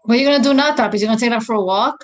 What are you gonna do now, Tapis? You gonna take that for a walk?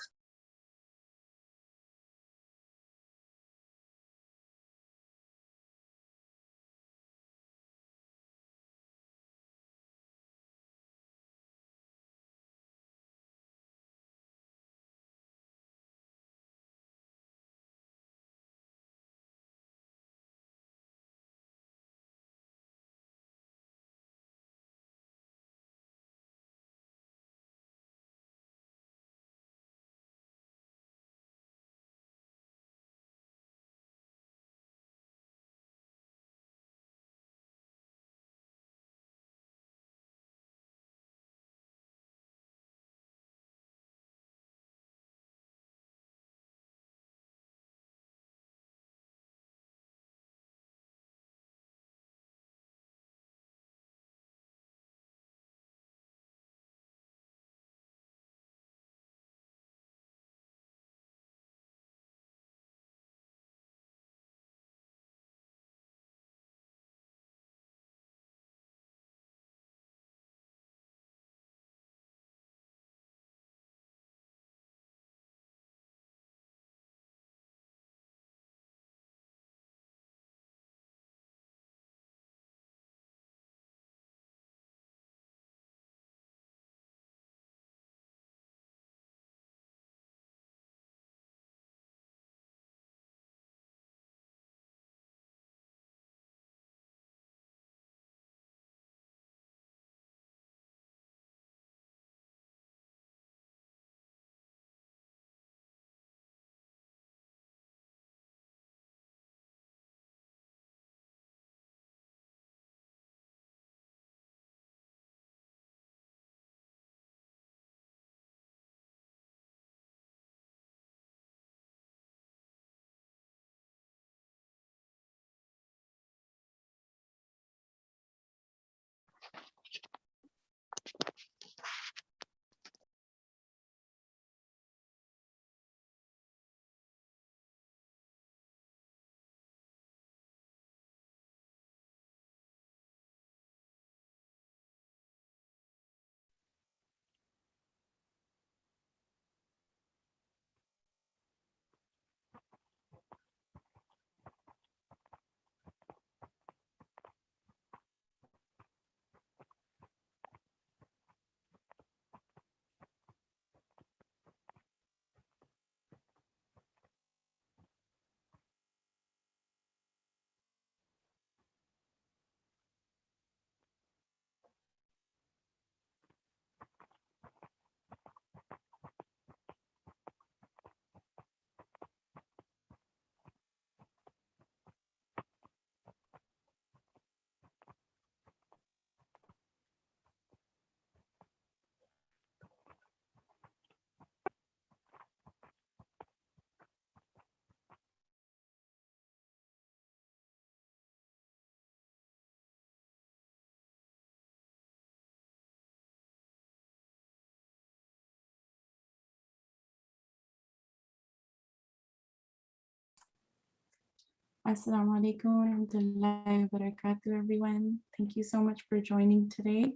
Assalamu alaikum wa rahmatullahi wa barakatuh, everyone. Thank you so much for joining today.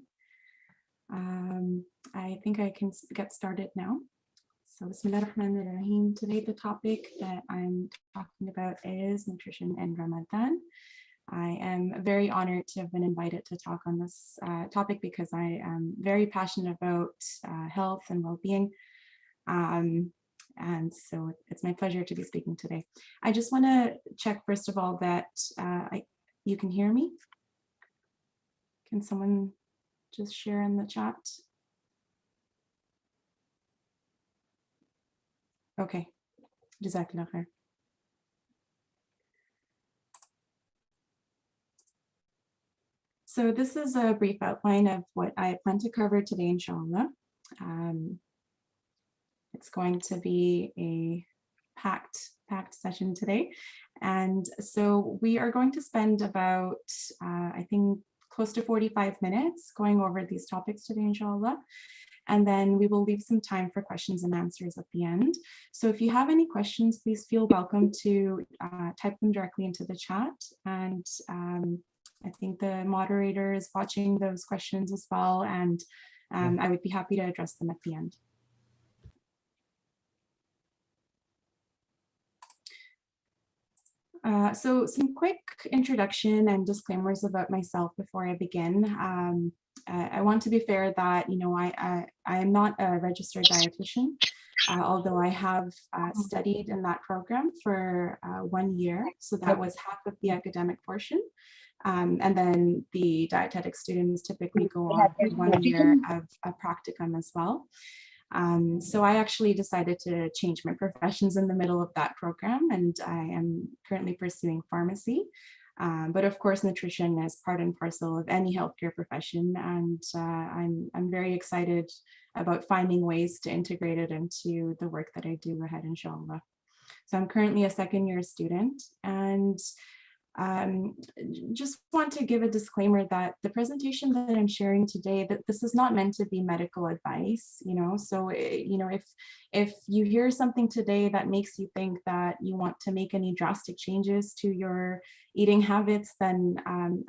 I think I can get started now. So Bismillah ar-Rahman ar-Rahim. Today the topic that I'm talking about is nutrition and Ramadan. I am very honored to have been invited to talk on this topic because I am very passionate about health and well-being. And so it's my pleasure to be speaking today. I just want to check, first of all, that you can hear me. Can someone just share in the chat? Okay, Jazakallah khair. So this is a brief outline of what I plan to cover today, inshallah. It's going to be a packed session today. And so we are going to spend about, I think, close to 45 minutes going over these topics today, inshallah. And then we will leave some time for questions and answers at the end. So if you have any questions, please feel welcome to type them directly into the chat. And I think the moderator is watching those questions as well. And I would be happy to address them at the end. So some quick introduction and disclaimers about myself before I begin. I want to be fair that, you know, I am not a registered dietitian, although I have studied in that program for 1 year. So that was half of the academic portion. And then the dietetic students typically go on 1 year of a practicum as well. So I actually decided to change my professions in the middle of that program, and I am currently pursuing pharmacy. But of course, nutrition is part and parcel of any healthcare profession, and I'm very excited about finding ways to integrate it into the work that I do ahead, inshallah. So I'm currently a second-year student, and just want to give a disclaimer that the presentation that I'm sharing today, that this is not meant to be medical advice, you know. So, you know, if you hear something today that makes you think that you want to make any drastic changes to your eating habits, then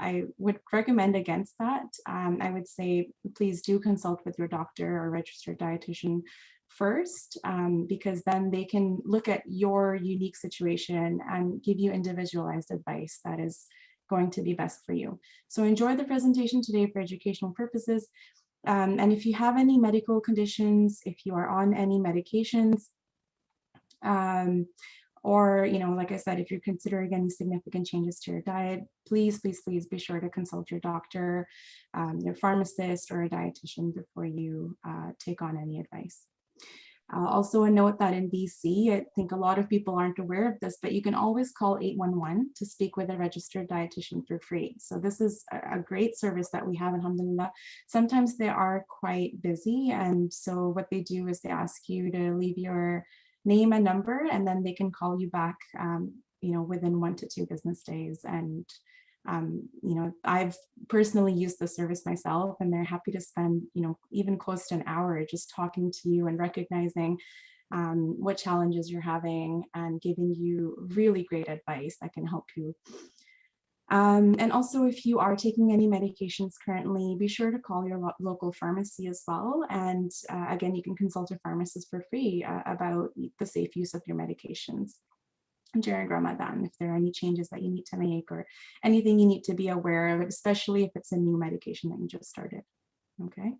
I would recommend against that. I would say, please do consult with your doctor or registered dietitian first, because then they can look at your unique situation and give you individualized advice that is going to be best for you. So enjoy the presentation today for educational purposes. And if you have any medical conditions, if you are on any medications, or, you know, like I said, if you're considering any significant changes to your diet, please be sure to consult your doctor, your pharmacist, or a dietitian before you take on any advice. Also a note that in BC, I think a lot of people aren't aware of this, but you can always call 811 to speak with a registered dietitian for free. So this is a great service that we have, alhamdulillah. Sometimes they are quite busy, and so what they do is they ask you to leave your name and number, and then they can call you back, you know, within 1 to 2 business days. And you know, I've personally used the service myself, and they're happy to spend, you know, even close to an hour just talking to you and recognizing what challenges you're having and giving you really great advice that can help you. And also, if you are taking any medications currently, be sure to call your local pharmacy as well. And again, you can consult a pharmacist for free about the safe use of your medications during Ramadan, if there are any changes that you need to make or anything you need to be aware of, especially if it's a new medication that you just started. Okay,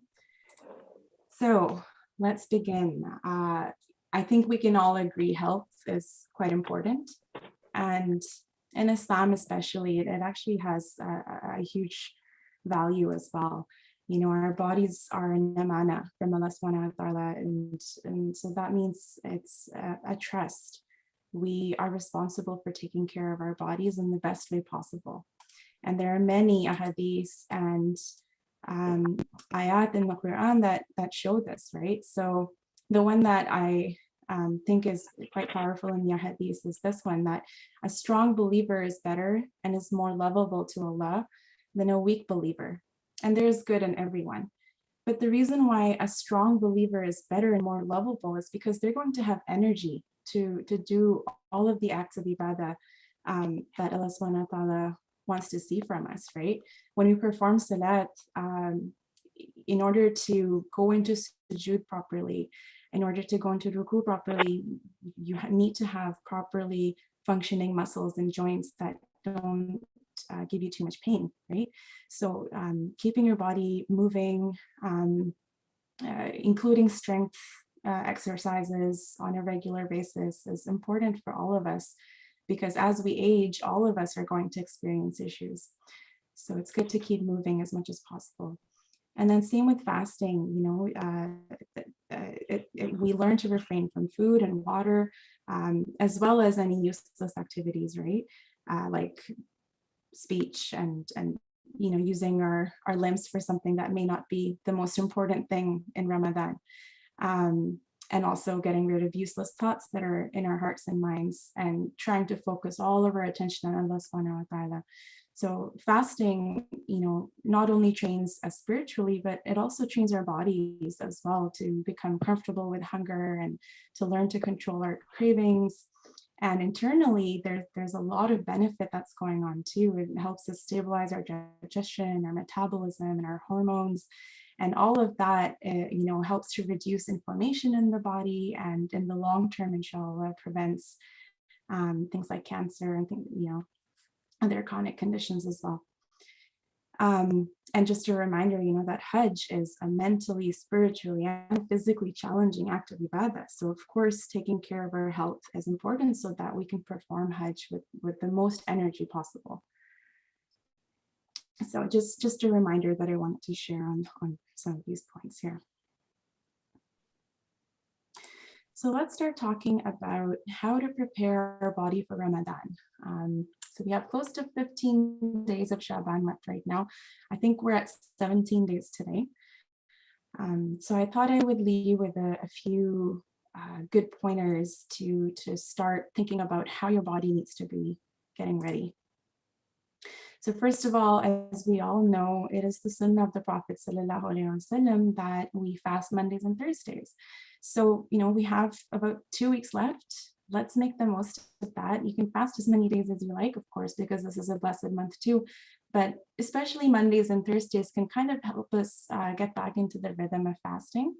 so let's begin. I think we can all agree health is quite important, and in Islam especially, it actually has a huge value as well. You know, our bodies are an amana from Allah subhanahu wa ta'ala, and so that means it's a trust. We are responsible for taking care of our bodies in the best way possible. And there are many ahadith and ayat in the Quran that show this, right? So the one that I think is quite powerful in the ahadith is this one, that a strong believer is better and is more lovable to Allah than a weak believer. And there's good in everyone. But the reason why a strong believer is better and more lovable is because they're going to have energy to do all of the acts of ibadah that Allah subhanahu wa ta'ala wants to see from us, right? When we perform salat, in order to go into sujood properly, in order to go into ruku properly, you need to have properly functioning muscles and joints that don't give you too much pain, right? So keeping your body moving, including strength exercises on a regular basis is important for all of us, because as we age, all of us are going to experience issues. So it's good to keep moving as much as possible. And then same with fasting, you know, we learn to refrain from food and water as well as any useless activities, right? Like speech and using our limbs for something that may not be the most important thing in Ramadan. And also getting rid of useless thoughts that are in our hearts and minds, and trying to focus all of our attention on Allah subhanahu wa ta'ala. So fasting, not only trains us spiritually, but it also trains our bodies as well to become comfortable with hunger and to learn to control our cravings. And internally, there's a lot of benefit that's going on too. It helps us stabilize our digestion, our metabolism, and our hormones. And all of that, helps to reduce inflammation in the body, and in the long term, inshallah, prevents things like cancer and other chronic conditions as well. And just a reminder, that Hajj is a mentally, spiritually, and physically challenging act of ibadah. So of course, taking care of our health is important so that we can perform Hajj with the most energy possible. So just a reminder that I wanted to share on some of these points here. So let's start talking about how to prepare our body for Ramadan. So we have close to 15 days of Shaban left right now. I think we're at 17 days today. So I thought I would leave you with a few good pointers to start thinking about how your body needs to be getting ready. So first of all, as we all know, it is the sunnah of the Prophet ﷺ that we fast Mondays and Thursdays. So, we have about 2 weeks left. Let's make the most of that. You can fast as many days as you like, of course, because this is a blessed month too. But especially Mondays and Thursdays can kind of help us get back into the rhythm of fasting.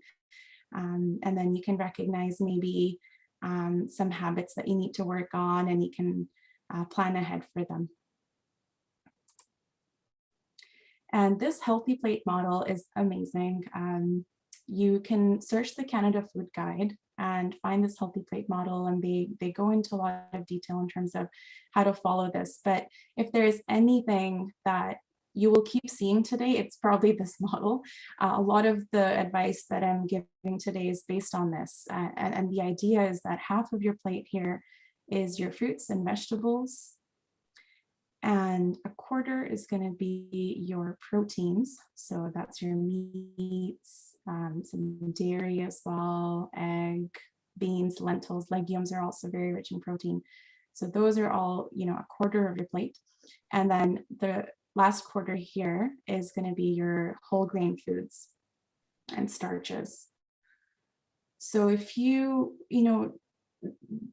And then you can recognize maybe some habits that you need to work on, and you can plan ahead for them. And this healthy plate model is amazing. You can search the Canada Food Guide and find this healthy plate model, and they go into a lot of detail in terms of how to follow this. But if there's anything that you will keep seeing today, it's probably this model. A lot of the advice that I'm giving today is based on this. And the idea is that half of your plate here is your fruits and vegetables, and a quarter is going to be your proteins. So that's your meats, some dairy as well, egg, beans, lentils, legumes are also very rich in protein. So those are all, a quarter of your plate. And then the last quarter here is going to be your whole grain foods and starches. So if you,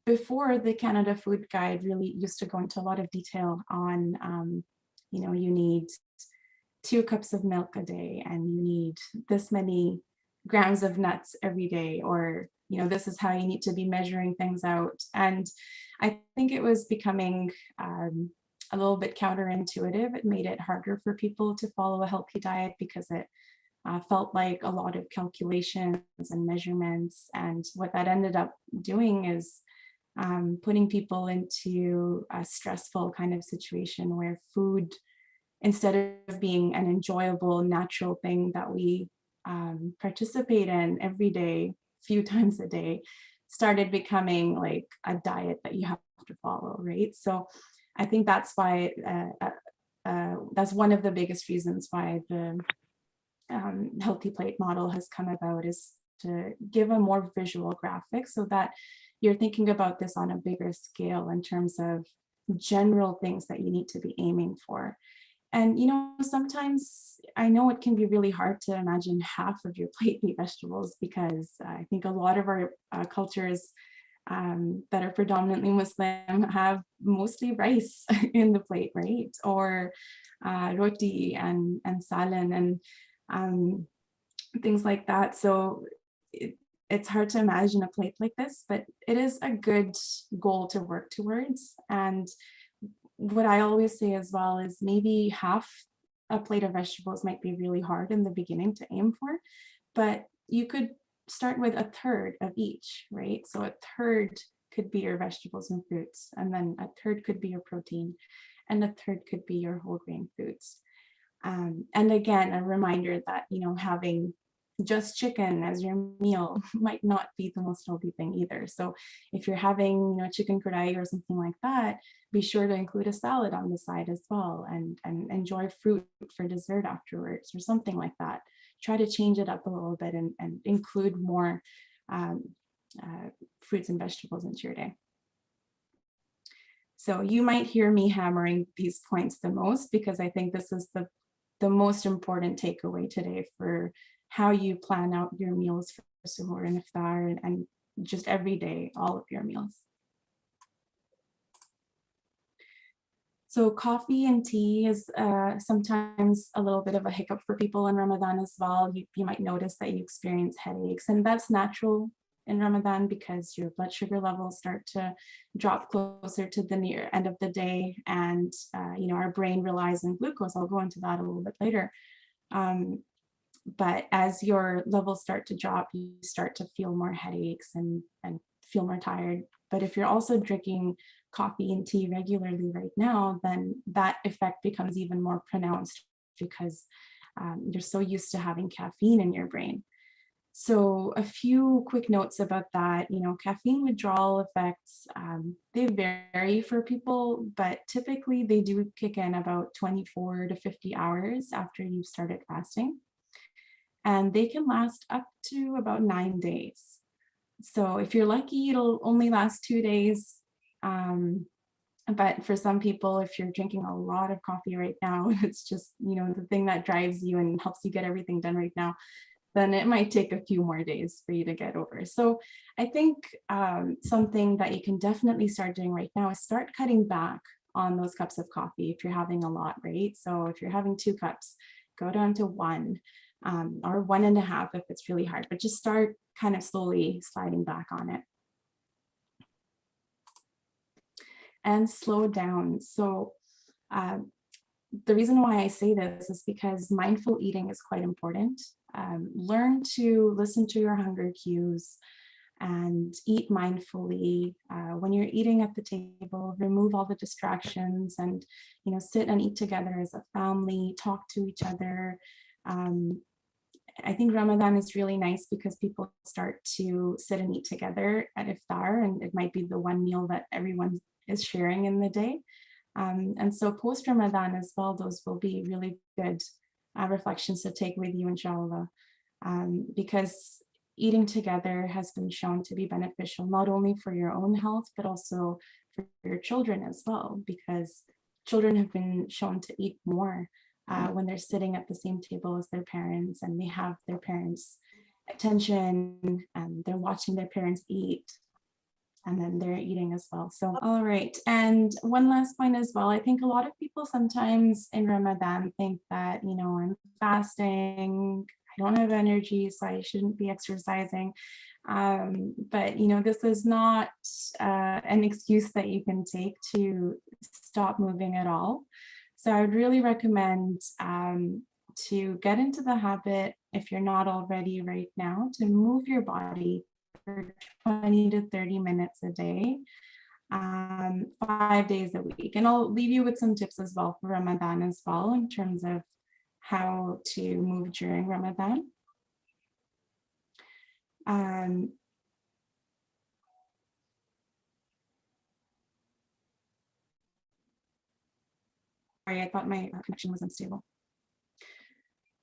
before the Canada Food Guide really used to go into a lot of detail on, you need 2 cups of milk a day, and you need this many grams of nuts every day, or, this is how you need to be measuring things out. And I think it was becoming a little bit counterintuitive. It made it harder for people to follow a healthy diet because it felt like a lot of calculations and measurements. And what that ended up doing is putting people into a stressful kind of situation where food, instead of being an enjoyable, natural thing that we participate in every day, few times a day, started becoming like a diet that you have to follow, right? So I think that's why, that's one of the biggest reasons why the healthy plate model has come about, is to give a more visual graphic so that you're thinking about this on a bigger scale in terms of general things that you need to be aiming for. And, sometimes I know it can be really hard to imagine half of your plate be vegetables, because I think a lot of our cultures that are predominantly Muslim have mostly rice in the plate, right? Or roti and salan and things like that. So it's hard to imagine a plate like this, but it is a good goal to work towards. And what I always say as well is maybe half a plate of vegetables might be really hard in the beginning to aim for, but you could start with a third of each, right? So a third could be your vegetables and fruits, and then a third could be your protein, and a third could be your whole grain foods. And again, a reminder that, having just chicken as your meal might not be the most healthy thing either. So if you're having, chicken kadai or something like that, be sure to include a salad on the side as well, and enjoy fruit for dessert afterwards or something like that. Try to change it up a little bit and include more fruits and vegetables into your day. So you might hear me hammering these points the most because I think this is the most important takeaway today for how you plan out your meals for Suhoor and Iftar and just every day, all of your meals. So coffee and tea is sometimes a little bit of a hiccup for people in Ramadan as well. You might notice that you experience headaches, and that's natural in Ramadan because your blood sugar levels start to drop closer to the near end of the day, and our brain relies on glucose. I'll go into that a little bit later. But as your levels start to drop, you start to feel more headaches and feel more tired. But if you're also drinking coffee and tea regularly right now, then that effect becomes even more pronounced because you're so used to having caffeine in your brain. So a few quick notes about that. Caffeine withdrawal effects, they vary for people, but typically they do kick in about 24 to 50 hours after you've started fasting. And they can last up to about 9 days. So if you're lucky, it'll only last 2 days. But for some people, if you're drinking a lot of coffee right now, it's just, the thing that drives you and helps you get everything done right now, then it might take a few more days for you to get over. So I think something that you can definitely start doing right now is start cutting back on those cups of coffee if you're having a lot, right? So if you're having 2 cups, go down to 1 or 1.5 if it's really hard, but just start kind of slowly sliding back on it. And slow down. So the reason why I say this is because mindful eating is quite important. Learn to listen to your hunger cues and eat mindfully. When you're eating at the table, remove all the distractions and sit and eat together as a family, talk to each other. I think Ramadan is really nice because people start to sit and eat together at Iftar, and it might be the one meal that everyone is sharing in the day. And so post Ramadan as well, those will be really good reflections to take with you, inshallah, because eating together has been shown to be beneficial, not only for your own health, but also for your children as well, because children have been shown to eat more when they're sitting at the same table as their parents and they have their parents' attention and they're watching their parents eat. And then they're eating as well. So, all right. And one last point as well. I think a lot of people sometimes in Ramadan think that, I'm fasting, I don't have energy, so I shouldn't be exercising. But, this is not an excuse that you can take to stop moving at all. So I would really recommend to get into the habit, if you're not already right now, to move your body for 20 to 30 minutes a day, 5 days a week. And I'll leave you with some tips as well for Ramadan as well, in terms of how to move during Ramadan. Sorry, I thought my connection was unstable.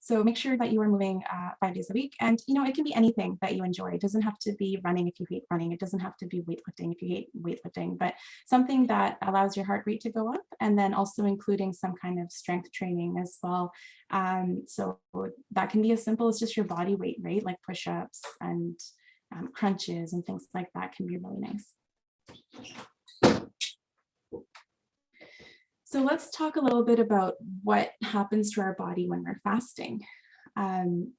So make sure that you are moving 5 days a week. And, it can be anything that you enjoy. It doesn't have to be running if you hate running. It doesn't have to be weightlifting if you hate weightlifting, but something that allows your heart rate to go up, and then also including some kind of strength training as well. So that can be as simple as just your body weight, right? Like push-ups and crunches and things like that can be really nice. So let's talk a little bit about what happens to our body when we're fasting.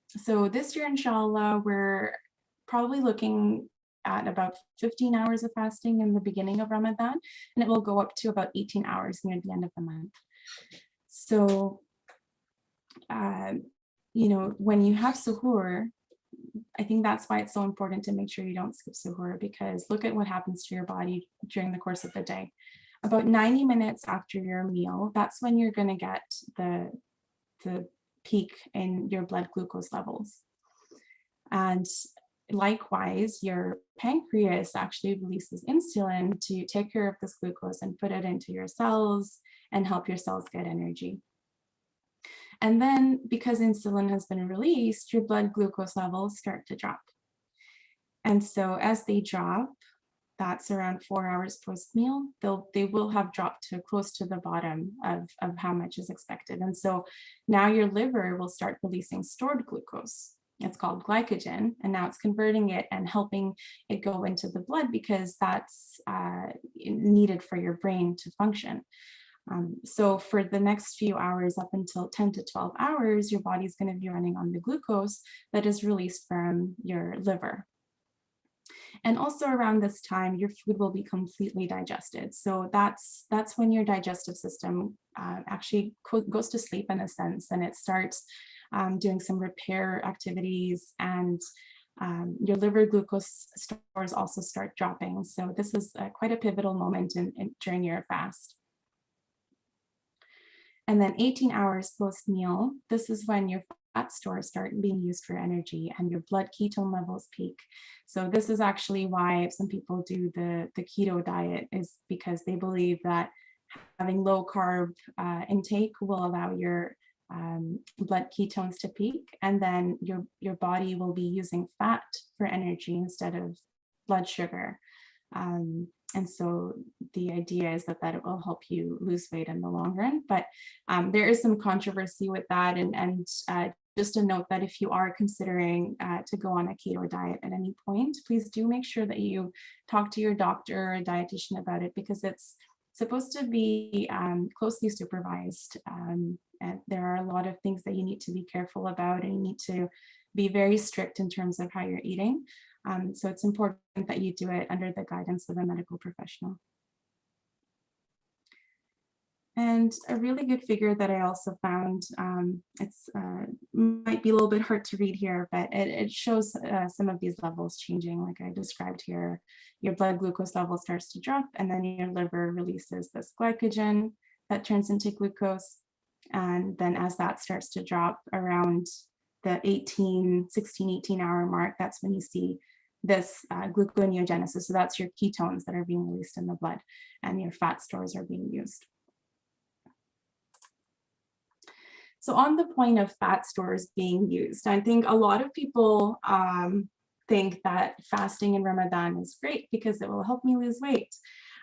So this year, inshallah, we're probably looking at about 15 hours of fasting in the beginning of Ramadan, and it will go up to about 18 hours near the end of the month. So, when you have suhoor, I think that's why it's so important to make sure you don't skip suhoor, because look at what happens to your body during the course of the day. About 90 minutes after your meal, that's when you're going to get the peak in your blood glucose levels. And likewise, your pancreas actually releases insulin to take care of this glucose and put it into your cells and help your cells get energy. And then because insulin has been released, your blood glucose levels start to drop. And so as they drop, that's around 4 hours post meal, they will have dropped to close to the bottom of how much is expected. And so now your liver will start releasing stored glucose. It's called glycogen, and now it's converting it and helping it go into the blood because that's needed for your brain to function. So for the next few hours, up until 10 to 12 hours, your body's going to be running on the glucose that is released from your liver. And also around this time, your food will be completely digested. So that's when your digestive system actually goes to sleep in a sense, and it starts doing some repair activities, and your liver glucose stores also start dropping. So this is quite a pivotal moment during your fast. And then 18 hours post-meal, this is when your fat stores start being used for energy and your blood ketone levels peak. So this is actually why some people do the keto diet, is because they believe that having low carb intake will allow your blood ketones to peak, and then your body will be using fat for energy instead of blood sugar. And so the idea is that it will help you lose weight in the long run. But there is some controversy with that. And just a note that if you are considering to go on a keto diet at any point, please do make sure that you talk to your doctor or a dietitian about it, because it's supposed to be closely supervised. And there are a lot of things that you need to be careful about, and you need to be very strict in terms of how you're eating. So it's important that you do it under the guidance of a medical professional. And a really good figure that I also found, it's might be a little bit hard to read here, but it shows some of these levels changing, like I described here. Your blood glucose level starts to drop, and then your liver releases this glycogen that turns into glucose. And then as that starts to drop around the 16, 18 hour mark, that's when you see this gluconeogenesis. So that's your ketones that are being released in the blood, and your fat stores are being used. So on the point of fat stores being used, I think a lot of people think that fasting in Ramadan is great because it will help me lose weight.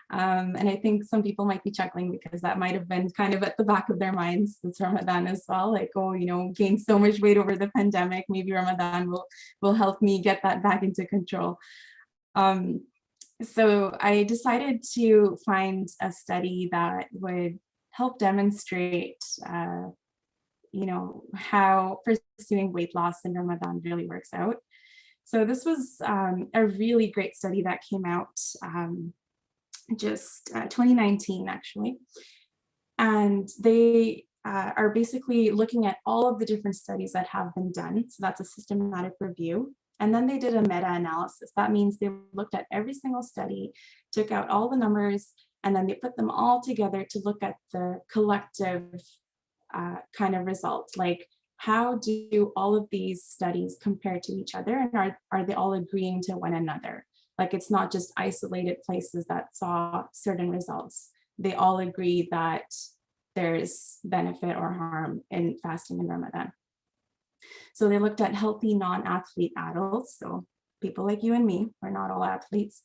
And I think some people might be chuckling because that might have been kind of at the back of their minds this Ramadan as well. Like, oh, gained so much weight over the pandemic, maybe Ramadan will help me get that back into control. So I decided to find a study that would help demonstrate how pursuing weight loss in Ramadan really works out. So this was a really great study that came out just 2019 actually. And they are basically looking at all of the different studies that have been done. So that's a systematic review. And then they did a meta-analysis. That means they looked at every single study, took out all the numbers, and then they put them all together to look at the collective kind of results. Like, how do all of these studies compare to each other, and are they all agreeing to one another? Like, it's not just isolated places that saw certain results. They all agree that there's benefit or harm in fasting in Ramadan. So they looked at healthy non-athlete adults, so people like you and me, we're not all athletes,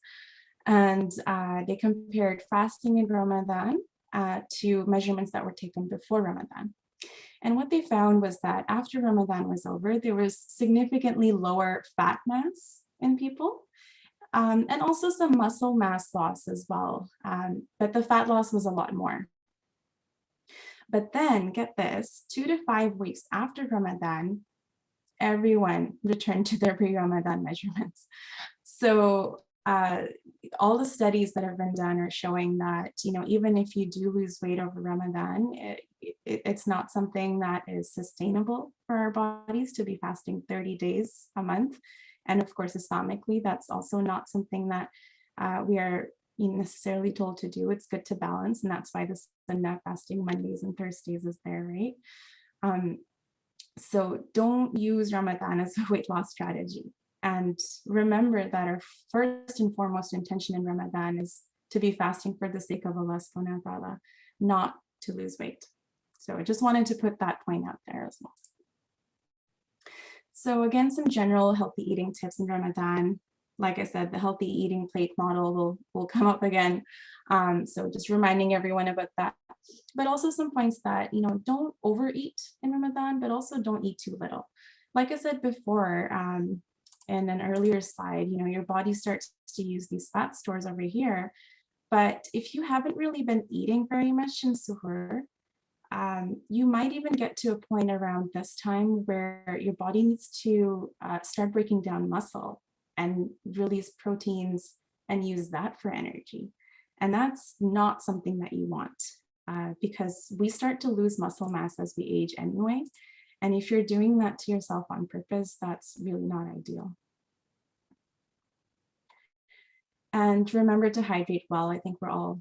and they compared fasting in Ramadan to measurements that were taken before Ramadan. And what they found was that after Ramadan was over, there was significantly lower fat mass in people, and also some muscle mass loss as well. But the fat loss was a lot more. But then, get this, 2 to 5 weeks after Ramadan, everyone returned to their pre-Ramadan measurements. So all the studies that have been done are showing that, even if you do lose weight over Ramadan, it's not something that is sustainable for our bodies to be fasting 30 days a month. And of course, Islamically, that's also not something that we are necessarily told to do. It's good to balance, and that's why the Sunnah fasting Mondays and Thursdays is there, right? So don't use Ramadan as a weight loss strategy. And remember that our first and foremost intention in Ramadan is to be fasting for the sake of Allah subhanahu wa ta'ala, not to lose weight. So I just wanted to put that point out there as well. So again, some general healthy eating tips in Ramadan. Like I said, the healthy eating plate model will come up again. So just reminding everyone about that. But also some points that, don't overeat in Ramadan, but also don't eat too little. Like I said before, in an earlier slide, your body starts to use these fat stores over here. But if you haven't really been eating very much in Suhoor, you might even get to a point around this time where your body needs to start breaking down muscle and release proteins and use that for energy. And that's not something that you want because we start to lose muscle mass as we age anyway. And if you're doing that to yourself on purpose, that's really not ideal. And remember to hydrate well. I think we're all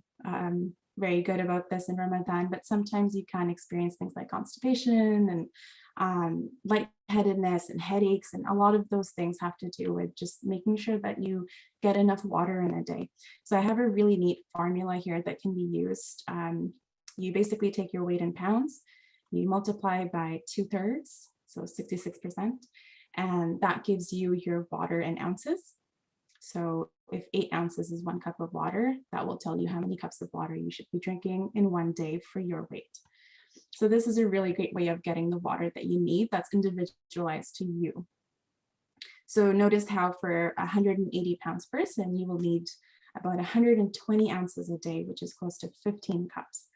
very good about this in Ramadan, but sometimes you can experience things like constipation and lightheadedness and headaches. And a lot of those things have to do with just making sure that you get enough water in a day. So I have a really neat formula here that can be used. You basically take your weight in pounds, you multiply by 2/3, so 66%, and that gives you your water in ounces. So if 8 ounces is 1 cup of water, that will tell you how many cups of water you should be drinking in one day for your weight. So this is a really great way of getting the water that you need that's individualized to you. So notice how for a 180 pounds person, you will need about 120 ounces a day, which is close to 15 cups.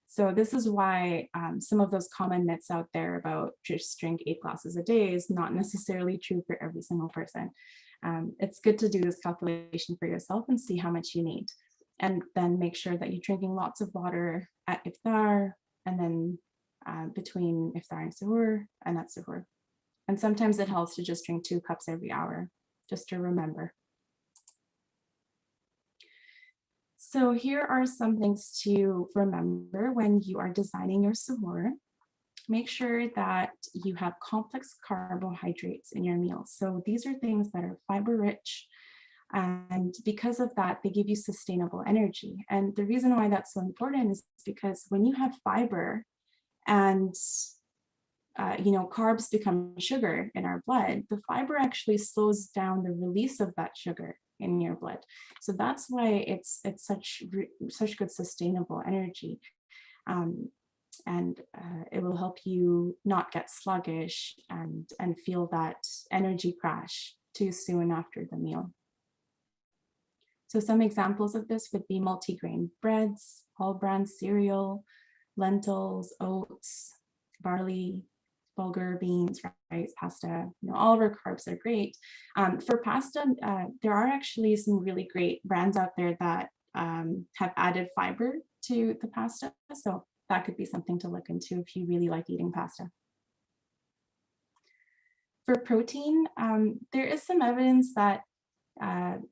So this is why some of those common myths out there about just drink 8 glasses a day is not necessarily true for every single person. It's good to do this calculation for yourself and see how much you need. And then make sure that you're drinking lots of water at Iftar and then between Iftar and Suhoor and at Suhoor. And sometimes it helps to just drink 2 cups every hour, just to remember. So here are some things to remember when you are designing your Suhoor. Make sure that you have complex carbohydrates in your meals. So these are things that are fiber rich, and because of that, they give you sustainable energy. And the reason why that's so important is because when you have fiber and carbs become sugar in our blood, the fiber actually slows down the release of that sugar in your blood. So that's why it's such good sustainable energy. And it will help you not get sluggish and feel that energy crash too soon after the meal. So some examples of this would be multigrain breads, all bran cereal, lentils, oats, barley, bulgur, beans, rice, pasta. All of our carbs are great. For pasta, there are actually some really great brands out there that have added fiber to the pasta. So that could be something to look into if you really like eating pasta. For protein, there is some evidence that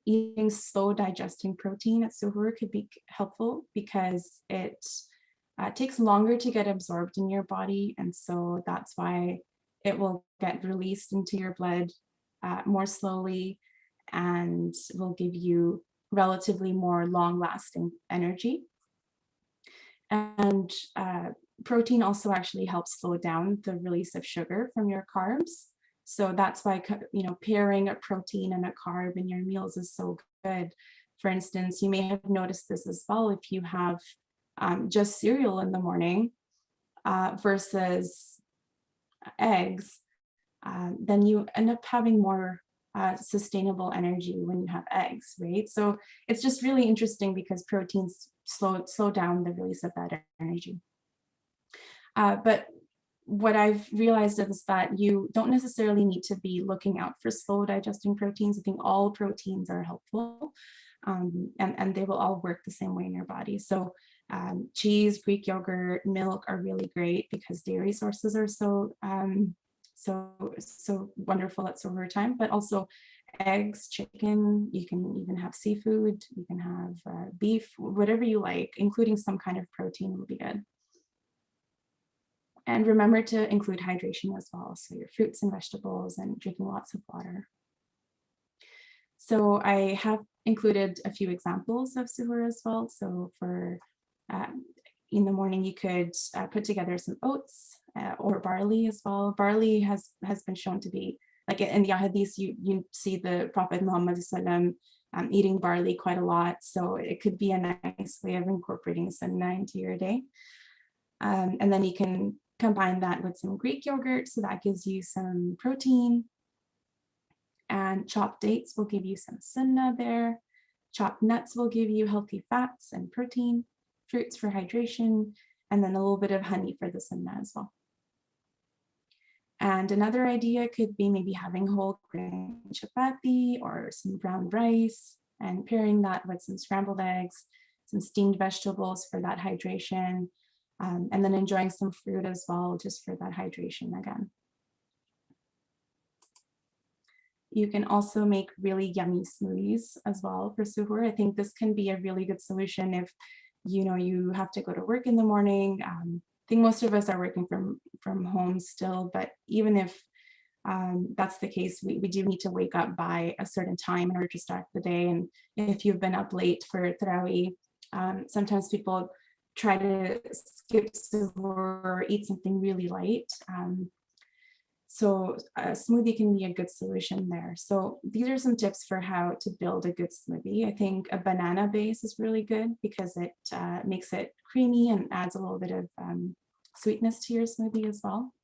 eating slow digesting protein at Suhoor could be helpful because it takes longer to get absorbed in your body. And so that's why it will get released into your blood more slowly and will give you relatively more long-lasting energy. And protein also actually helps slow down the release of sugar from your carbs. So that's why, pairing a protein and a carb in your meals is so good. For instance, you may have noticed this as well if you have just cereal in the morning versus eggs, then you end up having more sustainable energy when you have eggs, right? So it's just really interesting because proteins slow down the release of that energy. But what I've realized is that you don't necessarily need to be looking out for slow digesting proteins. I think all proteins are helpful, and they will all work the same way in your body. So cheese, Greek yogurt, milk are really great because dairy sources are so wonderful at Suhoor time, but also eggs, chicken, you can even have seafood, you can have beef, whatever you like, including some kind of protein will be good. And remember to include hydration as well. So your fruits and vegetables and drinking lots of water. So I have included a few examples of suhoor as well. So for in the morning, you could put together some oats or barley as well. Barley has been shown to be, like in the hadith, you see the Prophet Muhammad al-Salaam eating barley quite a lot. So it could be a nice way of incorporating sunnah into your day. And then you can combine that with some Greek yogurt. So that gives you some protein. And chopped dates will give you some sunnah there. Chopped nuts will give you healthy fats and protein. Fruits for hydration, and then a little bit of honey for the sunnah as well. And another idea could be maybe having whole grain chapati or some brown rice and pairing that with some scrambled eggs, some steamed vegetables for that hydration, and then enjoying some fruit as well, just for that hydration again. You can also make really yummy smoothies as well for suhoor. I think this can be a really good solution if you have to go to work in the morning. I think most of us are working from home still, but even if that's the case, we do need to wake up by a certain time in order to start the day. And if you've been up late for Tarawih, sometimes people try to skip suhoor or eat something really light. So a smoothie can be a good solution there. So these are some tips for how to build a good smoothie. I think a banana base is really good because it makes it creamy and adds a little bit of sweetness to your smoothie as well.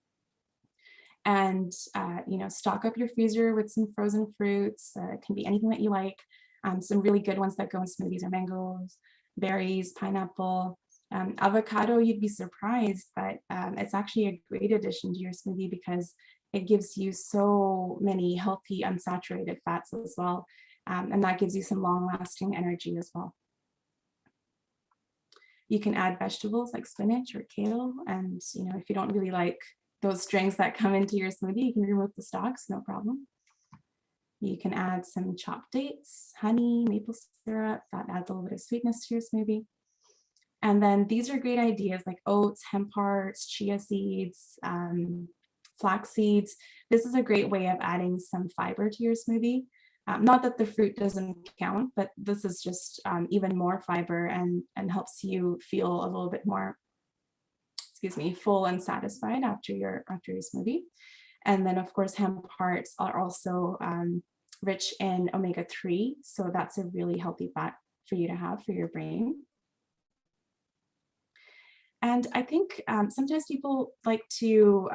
And stock up your freezer with some frozen fruits. It can be anything that you like. Some really good ones that go in smoothies are mangoes, berries, pineapple. Avocado, you'd be surprised, but it's actually a great addition to your smoothie because it gives you so many healthy unsaturated fats as well. And that gives you some long-lasting energy as well. You can add vegetables like spinach or kale. And if you don't really like those strings that come into your smoothie, you can remove the stalks, no problem. You can add some chopped dates, honey, maple syrup. That adds a little bit of sweetness to your smoothie. And then these are great ideas like oats, hemp hearts, chia seeds, flax seeds. This is a great way of adding some fiber to your smoothie. Not that the fruit doesn't count, but this is just even more fiber and helps you feel a little bit more, full and satisfied after your smoothie. And then of course, hemp hearts are also rich in omega-3. So that's a really healthy fat for you to have for your brain. And I think sometimes people like to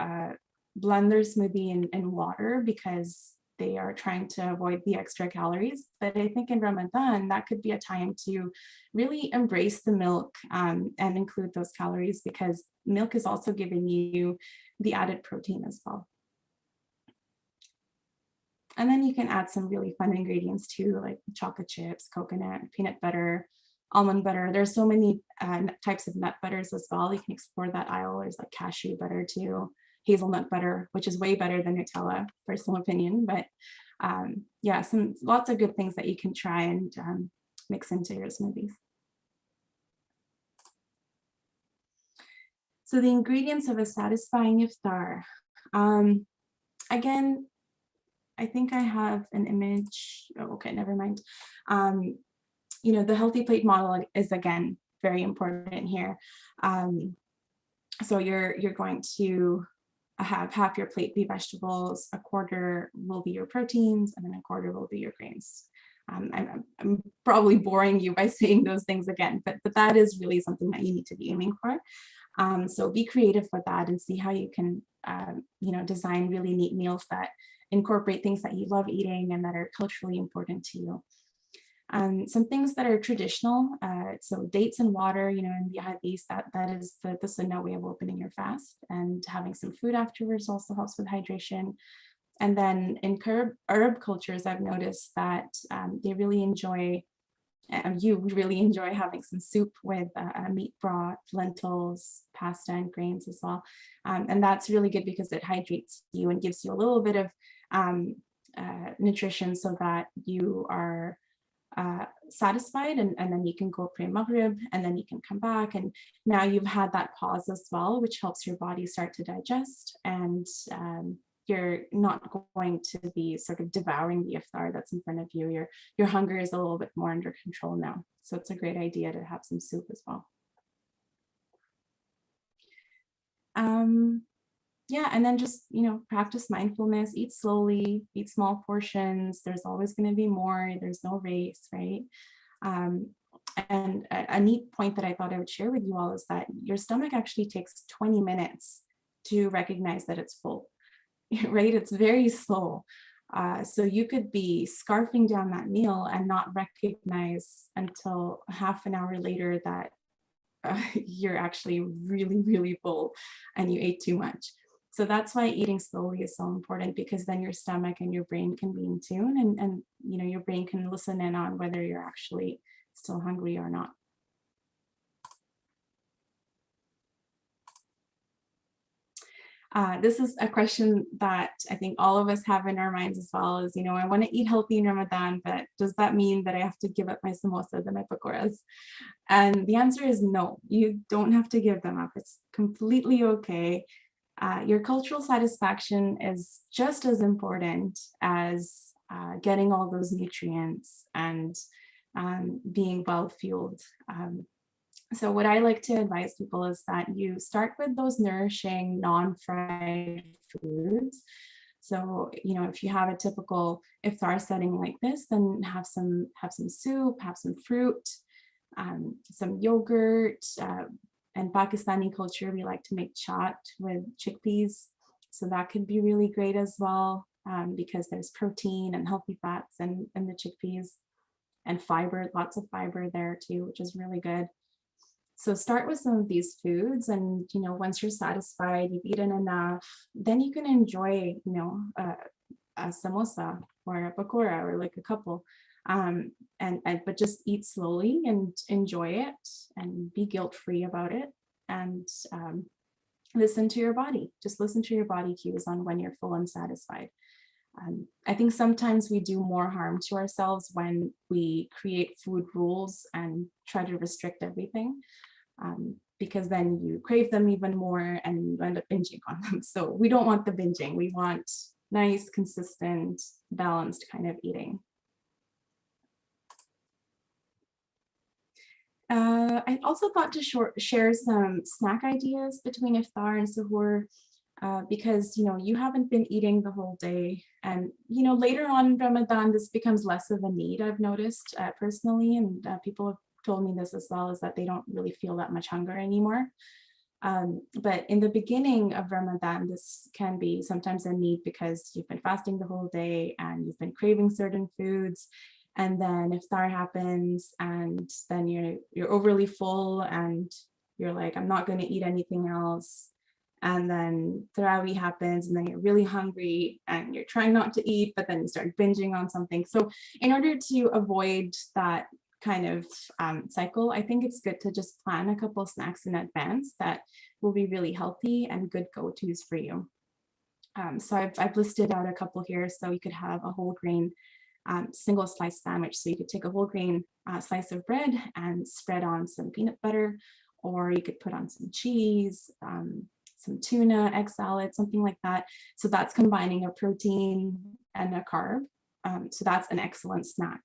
blend their smoothie in water because they are trying to avoid the extra calories. But I think in Ramadan, that could be a time to really embrace the milk and include those calories because milk is also giving you the added protein as well. And then you can add some really fun ingredients too, like chocolate chips, coconut, peanut butter, almond butter. There's so many types of nut butters as well. You can explore that aisle. There's like cashew butter too, hazelnut butter, which is way better than Nutella, personal opinion. But yeah, lots of good things that you can try and mix into your smoothies. So the ingredients of a satisfying iftar. Again, I think I have an image. Oh, okay, never mind. The healthy plate model is again very important here. So you're going to have half your plate be vegetables, a quarter will be your proteins, and then a quarter will be your grains. I'm probably boring you by saying those things again, but that is really something that you need to be aiming for. So be creative with that and see how you can design really neat meals that incorporate things that you love eating and that are culturally important to you. Some things that are traditional, so dates and water, in the hadith, that is the sunnah way of opening your fast, and having some food afterwards also helps with hydration. And then in Arab cultures, I've noticed that they really enjoy, you really enjoy having some soup with meat broth, lentils, pasta, and grains as well. And that's really good because it hydrates you and gives you a little bit of nutrition so that you are satisfied, and then you can go pray Maghrib, and then you can come back, and now you've had that pause as well, which helps your body start to digest, and you're not going to be sort of devouring the iftar that's in front of you. Your hunger is a little bit more under control now. So it's a great idea to have some soup as well. Yeah, and then just, practice mindfulness, eat slowly, eat small portions. There's always going to be more. There's no race, right? And a neat point that I thought I would share with you all is that your stomach actually takes 20 minutes to recognize that it's full. Right? It's very slow. So you could be scarfing down that meal and not recognize until half an hour later that you're actually really, really full and you ate too much. So that's why eating slowly is so important, because then your stomach and your brain can be in tune, and your brain can listen in on whether you're actually still hungry or not. This is a question that I think all of us have in our minds as well, is, I want to eat healthy in Ramadan, but does that mean that I have to give up my samosas and my pakoras? And the answer is no, you don't have to give them up. It's completely okay. Your cultural satisfaction is just as important as getting all those nutrients and being well fueled. So what I like to advise people is that you start with those nourishing, non-fried foods. So, if you have a typical iftar setting like this, then have some soup, have some fruit, some yogurt. And Pakistani culture, we like to make chaat with chickpeas. So that could be really great as well, because there's protein and healthy fats in the chickpeas, and fiber, lots of fiber there too, which is really good. So start with some of these foods, and once you're satisfied, you've eaten enough, then you can enjoy a samosa or a pakora or like a couple, but just eat slowly and enjoy it and be guilt-free about it, and listen to your body. Just listen to your body cues on when you're full and satisfied. I think sometimes we do more harm to ourselves when we create food rules and try to restrict everything, because then you crave them even more and you end up binging on them. So we don't want the binging. We want nice, consistent, balanced kind of eating. I also thought to share some snack ideas between iftar and suhoor, because you haven't been eating the whole day, and later on in Ramadan this becomes less of a need, I've noticed personally, and people have told me this as well, is that they don't really feel that much hunger anymore. But in the beginning of Ramadan, this can be sometimes a need because you've been fasting the whole day and you've been craving certain foods, and then iftar happens, and then you're overly full and you're like, I'm not going to eat anything else. And then Tarawih happens, and then you're really hungry and you're trying not to eat, but then you start binging on something. So in order to avoid that kind of cycle, I think it's good to just plan a couple snacks in advance that will be really healthy and good go-tos for you. So I've listed out a couple here. So you could have a whole grain single slice sandwich. So you could take a whole grain slice of bread and spread on some peanut butter, or you could put on some cheese, some tuna, egg salad, something like that. So that's combining a protein and a carb. So that's an excellent snack,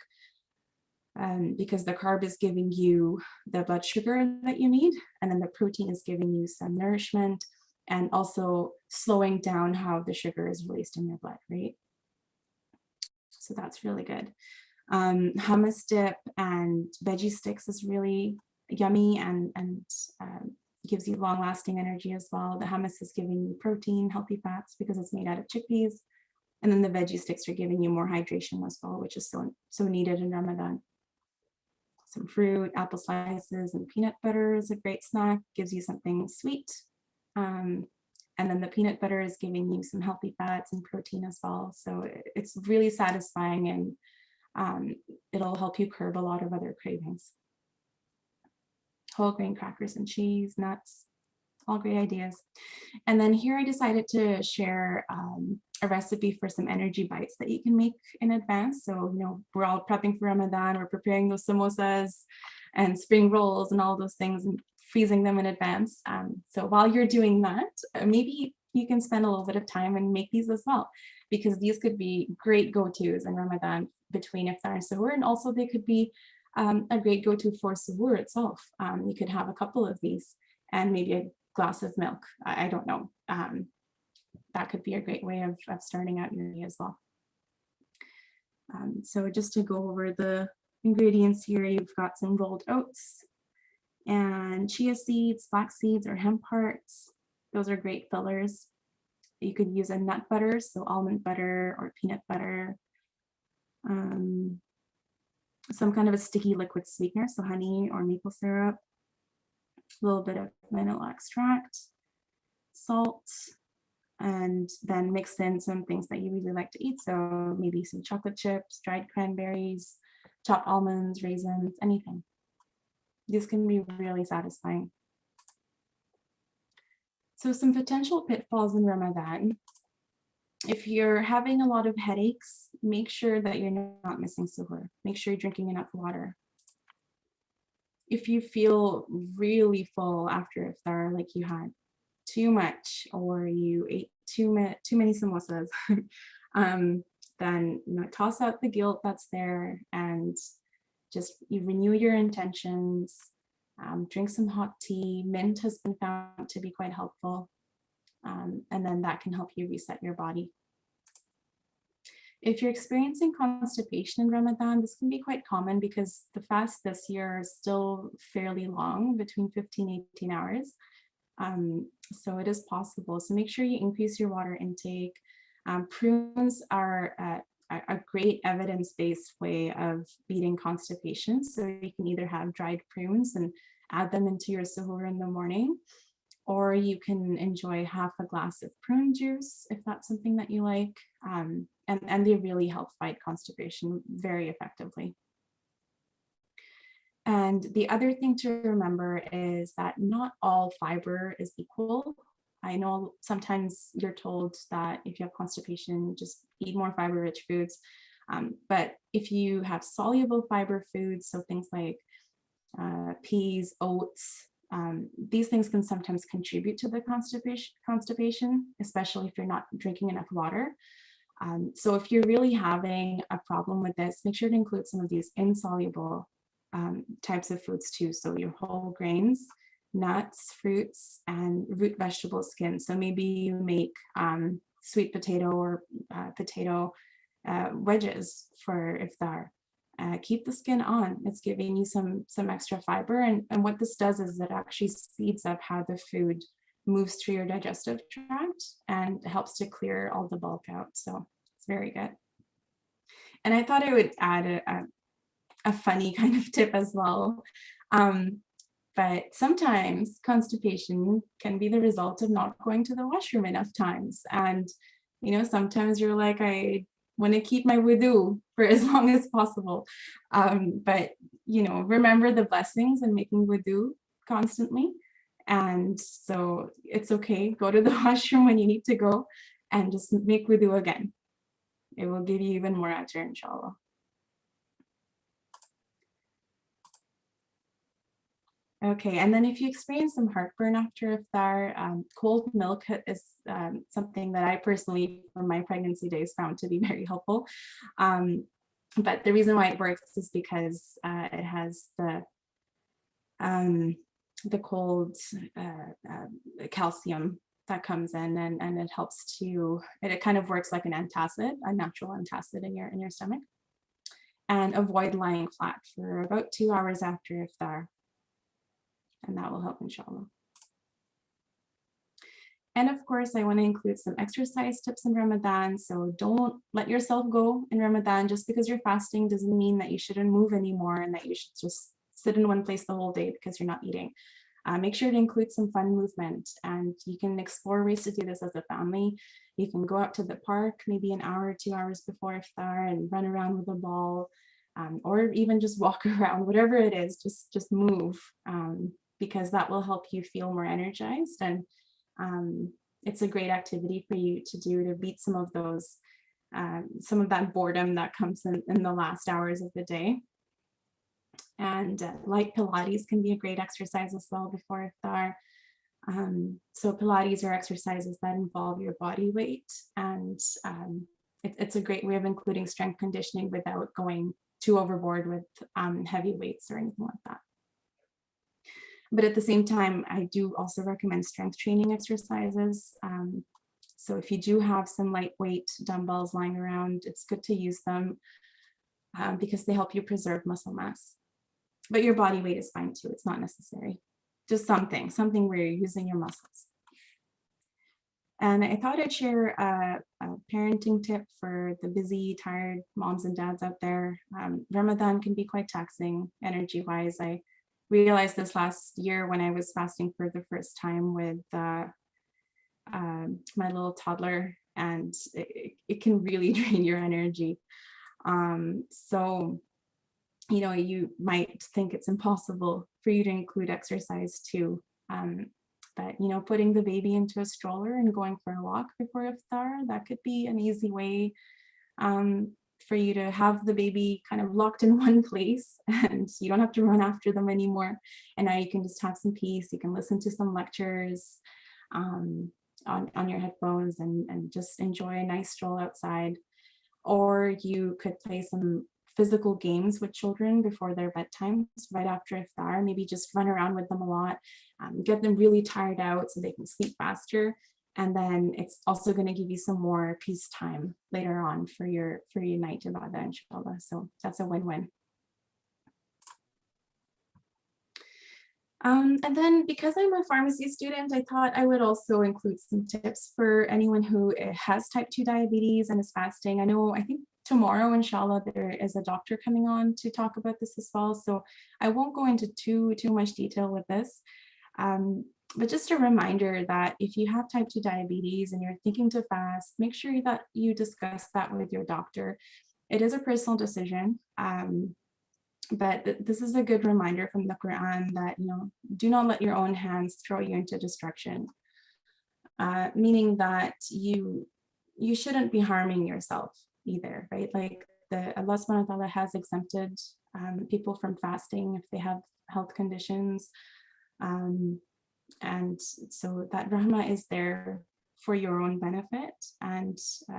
because the carb is giving you the blood sugar that you need, and then the protein is giving you some nourishment and also slowing down how the sugar is released in your blood, right? So that's really good. Hummus dip and veggie sticks is really yummy and gives you long-lasting energy as well. The hummus is giving you protein, healthy fats, because it's made out of chickpeas. And then the veggie sticks are giving you more hydration as well, which is so needed in Ramadan. Some fruit, apple slices, and peanut butter is a great snack, gives you something sweet. And then the peanut butter is giving you some healthy fats and protein as well. So it's really satisfying, and it'll help you curb a lot of other cravings. Whole grain crackers and cheese, nuts, All great ideas. And then here I decided to share a recipe for some energy bites that you can make in advance. So, we're all prepping for Ramadan, we're preparing those samosas and spring rolls and all those things and freezing them in advance. So while you're doing that, maybe you can spend a little bit of time and make these as well, because these could be great go-tos in Ramadan between Iftar and Suhoor, and also they could be a great go-to for Suhoor itself. You could have a couple of these and maybe a glass of milk. I don't know. That could be a great way of starting out your day as well. So just to go over the ingredients here, you've got some rolled oats and chia seeds, flax seeds, or hemp hearts. Those are great fillers. You could use a nut butter, so almond butter or peanut butter. Some kind of a sticky liquid sweetener, so honey or maple syrup, a little bit of vanilla extract, salt, and then mix in some things that you really like to eat. So maybe some chocolate chips, dried cranberries, chopped almonds, raisins, anything. This can be really satisfying. So some potential pitfalls in Ramadan. If you're having a lot of headaches, make sure that you're not missing suhoor. Make sure you're drinking enough water. If you feel really full after iftar, like you had too much or you ate too many samosas, then toss out the guilt that's there and just you renew your intentions. Drink some hot tea. Mint has been found to be quite helpful. And then that can help you reset your body. If you're experiencing constipation in Ramadan, this can be quite common because the fast this year is still fairly long, between 15 18 hours. So it is possible. So make sure you increase your water intake. Prunes are a great evidence-based way of beating constipation. So you can either have dried prunes and add them into your suhoor in the morning, or you can enjoy half a glass of prune juice if that's something that you like. And they really help fight constipation very effectively. And the other thing to remember is that not all fiber is equal. I know sometimes you're told that if you have constipation, just eat more fiber-rich foods. But if you have soluble fiber foods, so things like peas, oats, these things can sometimes contribute to the constipation, especially if you're not drinking enough water. So if you're really having a problem with this, make sure to include some of these insoluble types of foods too. So your whole grains, nuts, fruits, and root vegetable skins. So maybe you make sweet potato or potato wedges for iftar. Keep the skin on. It's giving you some extra fiber. And what this does is it actually speeds up how the food moves through your digestive tract and helps to clear all the bulk out. So it's very good. And I thought I would add a funny kind of tip as well. But sometimes constipation can be the result of not going to the washroom enough times. And, sometimes you're like, I want to keep my wudu for as long as possible. But, remember the blessings and making wudu constantly. And so it's okay. Go to the washroom when you need to go and just make wudu again. It will give you even more ajr, inshallah. Okay, and then if you experience some heartburn after iftar, cold milk is something that I personally, from my pregnancy days, found to be very helpful. But the reason why it works is because it has the cold calcium that comes in, and it helps to, it kind of works like an antacid, a natural antacid in your stomach. And avoid lying flat for about 2 hours after iftar. And that will help, inshallah. And of course, I want to include some exercise tips in Ramadan. So don't let yourself go in Ramadan. Just because you're fasting doesn't mean that you shouldn't move anymore and that you should just sit in one place the whole day because you're not eating. Make sure to include some fun movement, and you can explore ways to do this as a family. You can go out to the park maybe an hour or 2 hours before iftar and run around with a ball, or even just walk around, whatever it is, just move. because that will help you feel more energized. And it's a great activity for you to do to beat some of that boredom that comes in the last hours of the day. And light Pilates can be a great exercise as well before Iftar. So Pilates are exercises that involve your body weight, and it's a great way of including strength conditioning without going too overboard with heavy weights or anything like that. But at the same time, I do also recommend strength training exercises. So if you do have some lightweight dumbbells lying around, it's good to use them because they help you preserve muscle mass. But your body weight is fine too. It's not necessary. Just something where you're using your muscles. And I thought I'd share a parenting tip for the busy, tired moms and dads out there. Ramadan can be quite taxing energy-wise. I realized this last year when I was fasting for the first time with my little toddler, and it can really drain your energy. So, you know, you might think it's impossible for you to include exercise too. But, you know, putting the baby into a stroller and going for a walk before Iftar, that could be an easy way for you to have the baby kind of locked in one place, and you don't have to run after them anymore. And now you can just have some peace. You can listen to some lectures on your headphones and just enjoy a nice stroll outside. Or you could play some physical games with children before their bedtime, right after Iftar. Maybe just run around with them a lot, get them really tired out so they can sleep faster. And then it's also going to give you some more peace time later on for your night ibadah, inshallah. So that's a win-win. And then because I'm a pharmacy student, I thought I would also include some tips for anyone who has type 2 diabetes and is fasting. I think tomorrow, inshallah, there is a doctor coming on to talk about this as well. So I won't go into too much detail with this. But just a reminder that if you have type 2 diabetes and you're thinking to fast, make sure that you discuss that with your doctor. It is a personal decision. But this is a good reminder from the Quran that, you know, do not let your own hands throw you into destruction. Meaning that you shouldn't be harming yourself either, right? Like Allah subhanahu wa ta'ala has exempted people from fasting if they have health conditions. And so that rahmah is there for your own benefit, and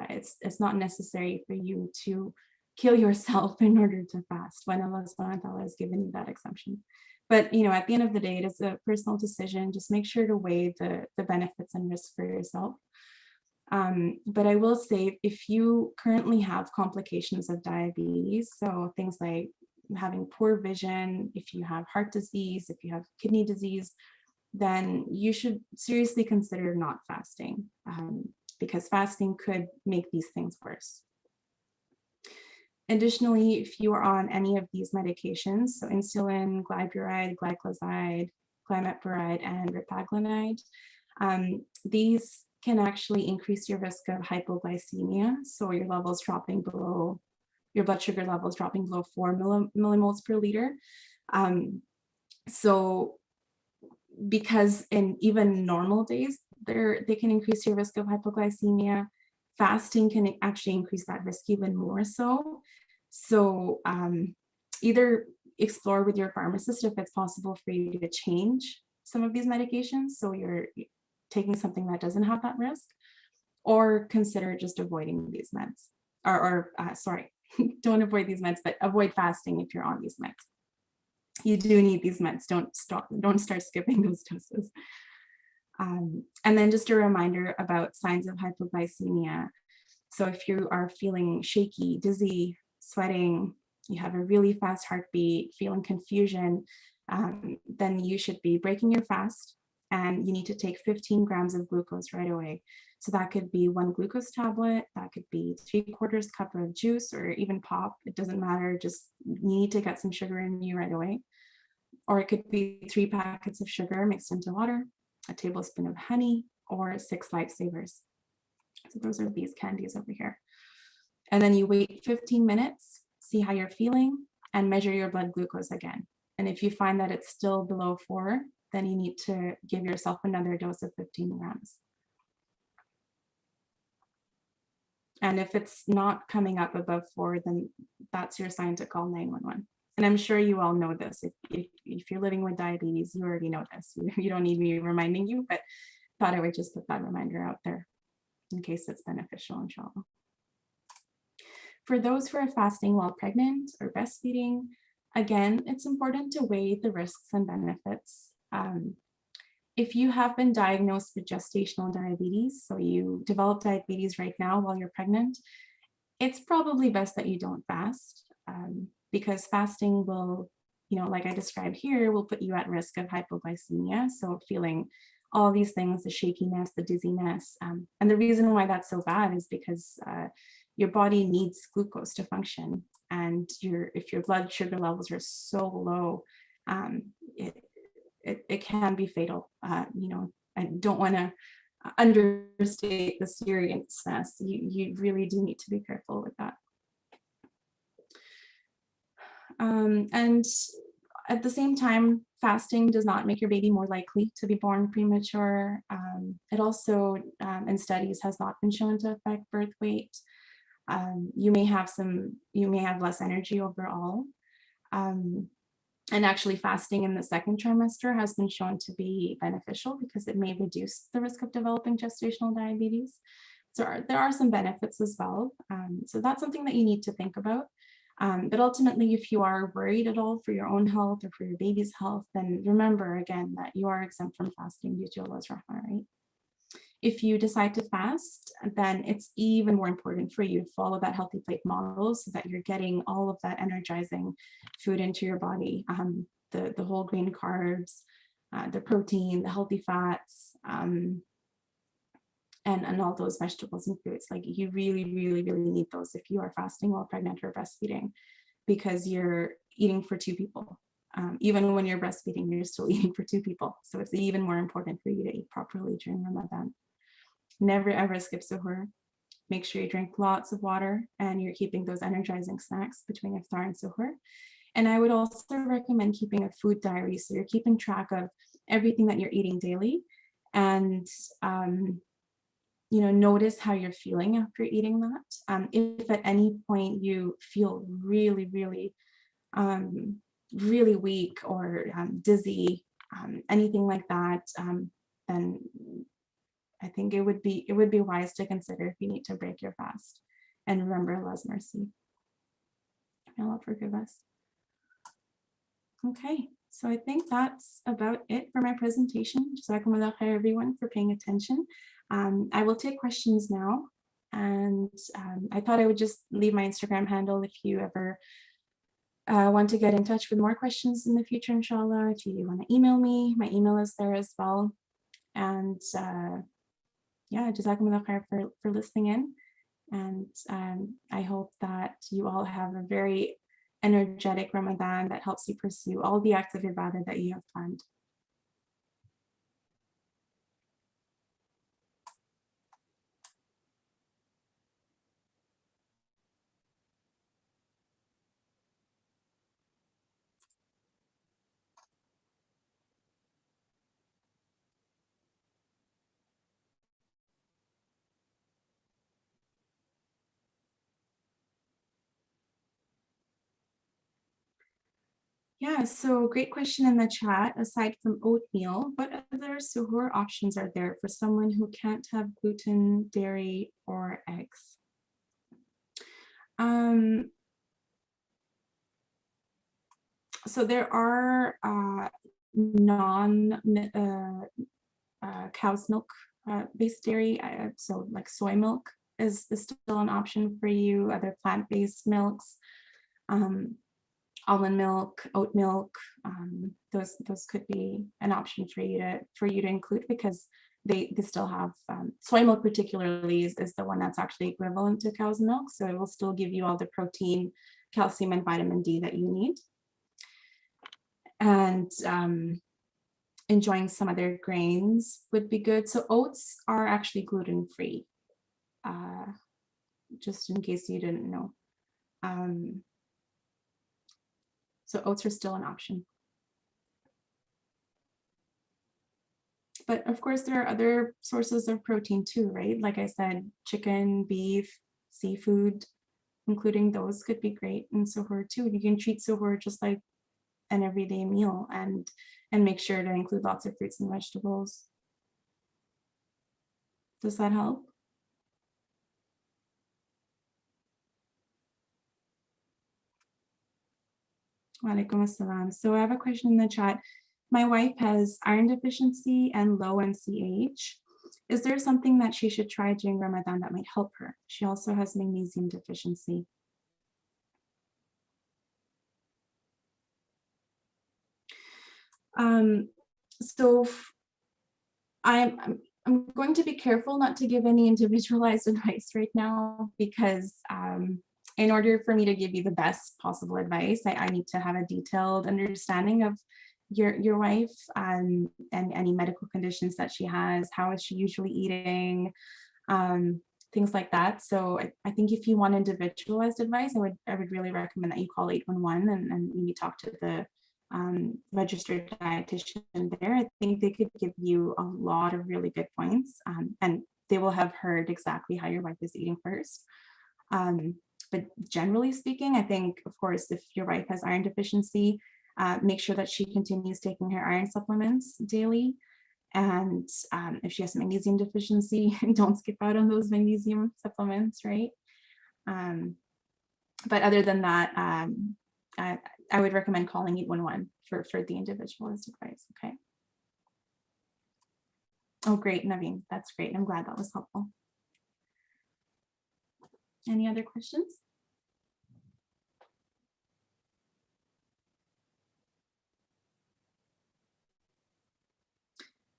it's not necessary for you to kill yourself in order to fast when Allah subhanahu wa ta'ala has given you that exemption. But, you know, at the end of the day, it is a personal decision. Just make sure to weigh the benefits and risks for yourself. But I will say, if you currently have complications of diabetes, so things like having poor vision, if you have heart disease, if you have kidney disease, then you should seriously consider not fasting, because fasting could make these things worse. Additionally, if you are on any of these medications, so insulin, glyburide, glycoside, glimepiride, and repaglinide, these can actually increase your risk of hypoglycemia. So your levels dropping below, your blood sugar levels dropping below 4 millimoles per liter. So because in even normal days, they can increase your risk of hypoglycemia, fasting can actually increase that risk even more so. So either explore with your pharmacist if it's possible for you to change some of these medications so you're taking something that doesn't have that risk, or consider just avoiding these meds. Sorry, don't avoid these meds, but avoid fasting if you're on these meds. You do need these meds. Don't start skipping those doses. And then just a reminder about signs of hypoglycemia. So if you are feeling shaky, dizzy, sweating, you have a really fast heartbeat, feeling confusion, then you should be breaking your fast, and you need to take 15 grams of glucose right away. So that could be 1 glucose tablet, that could be 3/4 cup of juice, or even pop. It doesn't matter, just you need to get some sugar in you right away. Or it could be 3 packets of sugar mixed into water, a tablespoon of honey, or 6 lifesavers. So those are these candies over here. And then you wait 15 minutes, see how you're feeling, and measure your blood glucose again. And if you find that it's still below 4, then you need to give yourself another dose of 15 grams. And if it's not coming up above 4, then that's your sign to call 911. And I'm sure you all know this. If you're living with diabetes, you already know this. You don't need me reminding you, but thought I would just put that reminder out there in case it's beneficial, inshallah. For those who are fasting while pregnant or breastfeeding, again, it's important to weigh the risks and benefits. If you have been diagnosed with gestational diabetes, so you develop diabetes right now while you're pregnant, it's probably best that you don't fast, because fasting will, like I described here, will put you at risk of hypoglycemia. So feeling all these things, the shakiness, the dizziness. And the reason why that's so bad is because your body needs glucose to function. And if your blood sugar levels are so low, it can be fatal. I don't want to understate the seriousness. You really do need to be careful with that. And at the same time, fasting does not make your baby more likely to be born premature. It also, in studies, has not been shown to affect birth weight. You may have less energy overall. And actually fasting in the second trimester has been shown to be beneficial because it may reduce the risk of developing gestational diabetes. So there are some benefits as well. So that's something that you need to think about. But ultimately, if you are worried at all for your own health or for your baby's health, then remember again that you are exempt from fasting due to Allah's rahmah, right? If you decide to fast, then it's even more important for you to follow that healthy plate model so that you're getting all of that energizing food into your body, the whole grain carbs, the protein, the healthy fats, and all those vegetables and fruits. Like you really, really, really need those if you are fasting while pregnant or breastfeeding, because you're eating for 2 people. Even when you're breastfeeding, you're still eating for 2 people. So it's even more important for you to eat properly during Ramadan. Never ever skip suhoor. Make sure you drink lots of water and you're keeping those energizing snacks between iftar and suhoor. And I would also recommend keeping a food diary. So you're keeping track of everything that you're eating daily, and notice how you're feeling after eating that. If at any point you feel really, really, really weak or dizzy, anything like that, then I think it would be wise to consider if you need to break your fast. And remember Allah's mercy. May Allah forgive us. Okay, so I think that's about it for my presentation. Jazakumullah khair, everyone, for paying attention. I will take questions now. And I thought I would just leave my Instagram handle if you ever want to get in touch with more questions in the future, inshallah. If you want to email me, my email is there as well. And yeah, Jazakumullah khair for listening in. And I hope that you all have a very energetic Ramadan that helps you pursue all the acts of ibadah that you have planned. Yeah, so great question in the chat. Aside from oatmeal, what other suhoor options are there for someone who can't have gluten, dairy, or eggs? So there are cow's milk based dairy, so like soy milk is still an option for you. Other plant-based milks, almond milk, oat milk, those could be an option for you to include, because they still have soy milk particularly is the one that's actually equivalent to cow's milk, so it will still give you all the protein, calcium, and vitamin D that you need. And enjoying some other grains would be good. So oats are actually gluten-free, just in case you didn't know. So oats are still an option. But of course, there are other sources of protein too, right? Like I said, chicken, beef, seafood, including those could be great in suhoor too. You can treat suhoor just like an everyday meal and make sure to include lots of fruits and vegetables. Does that help? Walaikum assalam. So I have a question in the chat. My wife has iron deficiency and low NCH. Is there something that she should try during Ramadan that might help her? She also has magnesium deficiency. So I'm going to be careful not to give any individualized advice right now because in order for me to give you the best possible advice, I need to have a detailed understanding of your wife and any medical conditions that she has. How is she usually eating? Things like that. So I think if you want individualized advice, I would really recommend that you call 811 and maybe talk to the registered dietitian there. I think they could give you a lot of really good points, and they will have heard exactly how your wife is eating first. But generally speaking, I think, of course, if your wife has iron deficiency, make sure that she continues taking her iron supplements daily. And if she has magnesium deficiency, don't skip out on those magnesium supplements, right? But other than that, I would recommend calling 811 for the individualized advice, okay? Oh, great, Naveen, that's great. I'm glad that was helpful. Any other questions?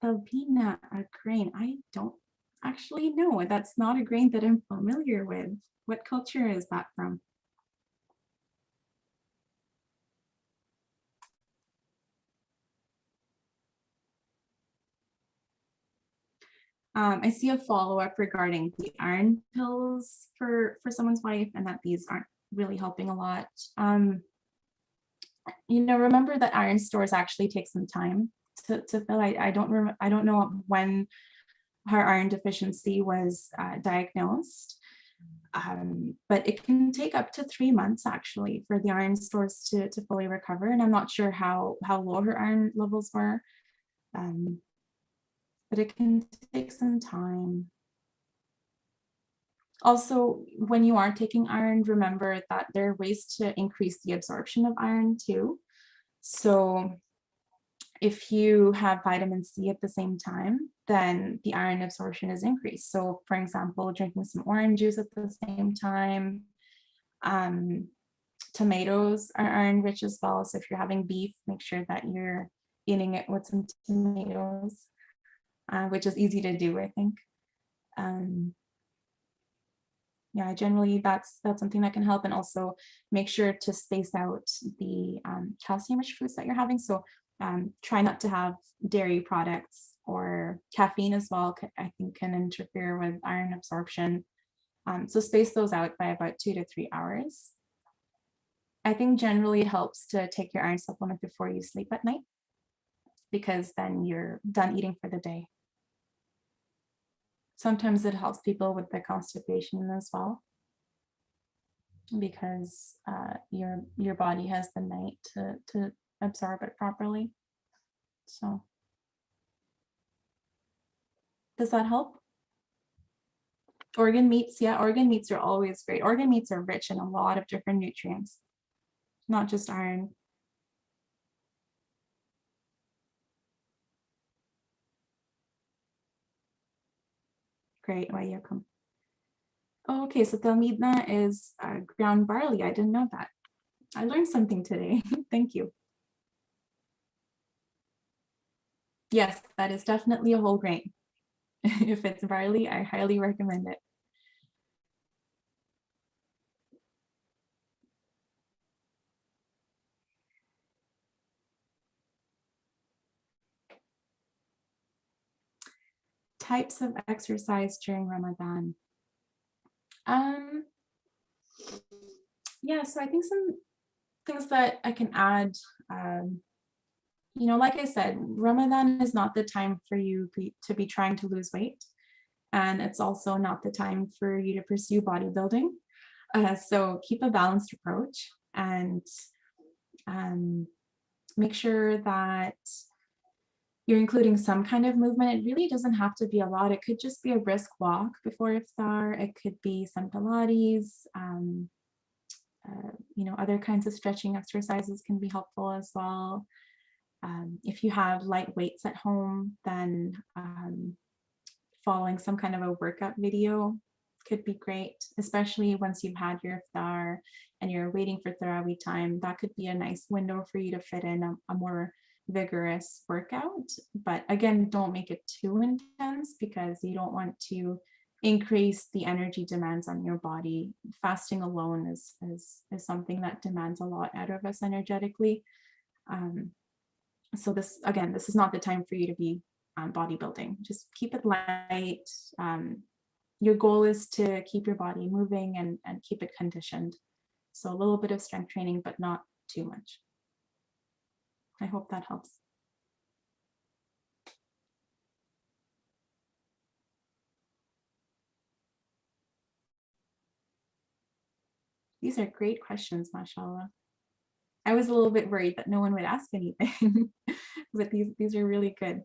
Albina, a grain. I don't actually know. That's not a grain that I'm familiar with. What culture is that from? I see a follow-up regarding the iron pills for someone's wife and that these aren't really helping a lot. Remember that iron stores actually take some time to fill. I don't know when her iron deficiency was diagnosed, but it can take up to 3 months actually for the iron stores to fully recover. And I'm not sure how low her iron levels were, but it can take some time. Also, when you are taking iron, remember that there are ways to increase the absorption of iron too. So if you have vitamin C at the same time, then the iron absorption is increased. So for example, drinking some orange juice at the same time. Tomatoes are iron rich as well. So if you're having beef, make sure that you're eating it with some tomatoes, which is easy to do, I think. Yeah, generally that's something that can help. And also make sure to space out the calcium-rich foods that you're having. So try not to have dairy products or caffeine as well, I think can interfere with iron absorption. So space those out by about 2 to 3 hours. I think generally it helps to take your iron supplement before you sleep at night, because then you're done eating for the day. Sometimes it helps people with the constipation as well, because your body has the night to absorb it properly. So does that help? Organ meats, yeah, organ meats are always great. Organ meats are rich in a lot of different nutrients, not just iron. Great, welcome. Oh, okay, so talmidna is ground barley. I didn't know that. I learned something today. Thank you. Yes, that is definitely a whole grain. If it's barley, I highly recommend it. Types of exercise during Ramadan. Yeah, so I think some things that I can add. like I said, Ramadan is not the time for you to be trying to lose weight. And it's also not the time for you to pursue bodybuilding. So keep a balanced approach and make sure that you're including some kind of movement. It really doesn't have to be a lot. It could just be a brisk walk before iftar. It could be some Pilates. Other kinds of stretching exercises can be helpful as well. If you have light weights at home, then following some kind of a workout video could be great, especially once you've had your iftar and you're waiting for Tarawih time. That could be a nice window for you to fit in a more vigorous workout. But again, don't make it too intense because you don't want to increase the energy demands on your body. Fasting alone is something that demands a lot out of us energetically. So this is not the time for you to be bodybuilding. Just keep it light. Your goal is to keep your body moving and keep it conditioned. So a little bit of strength training, but not too much. I hope that helps. These are great questions, mashallah. I was a little bit worried that no one would ask anything, but these are really good.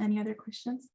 Any other questions?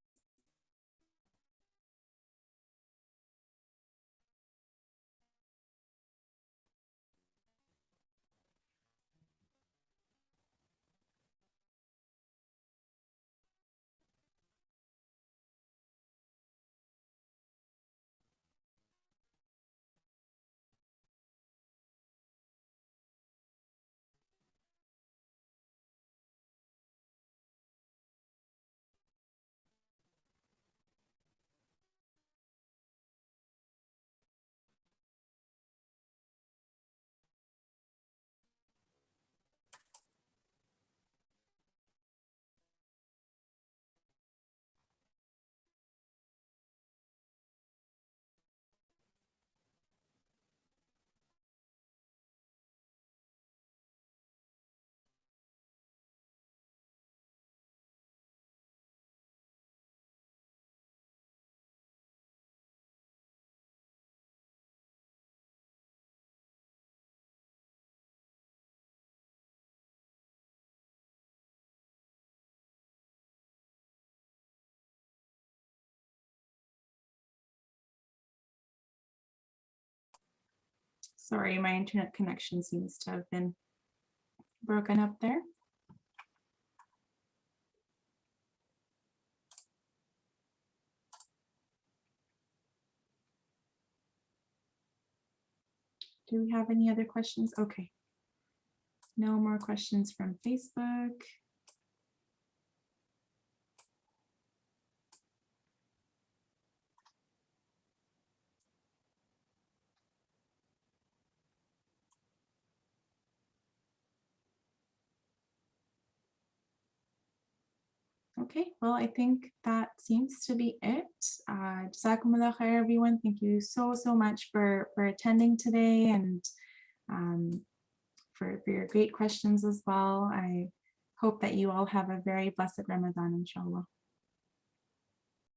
Sorry, my internet connection seems to have been broken up there. Do we have any other questions? Okay. No more questions from Facebook. Okay, well, I think that seems to be it. Jazakumullah khair, everyone. Thank you so much for attending today and for your great questions as well. I hope that you all have a very blessed Ramadan, inshallah.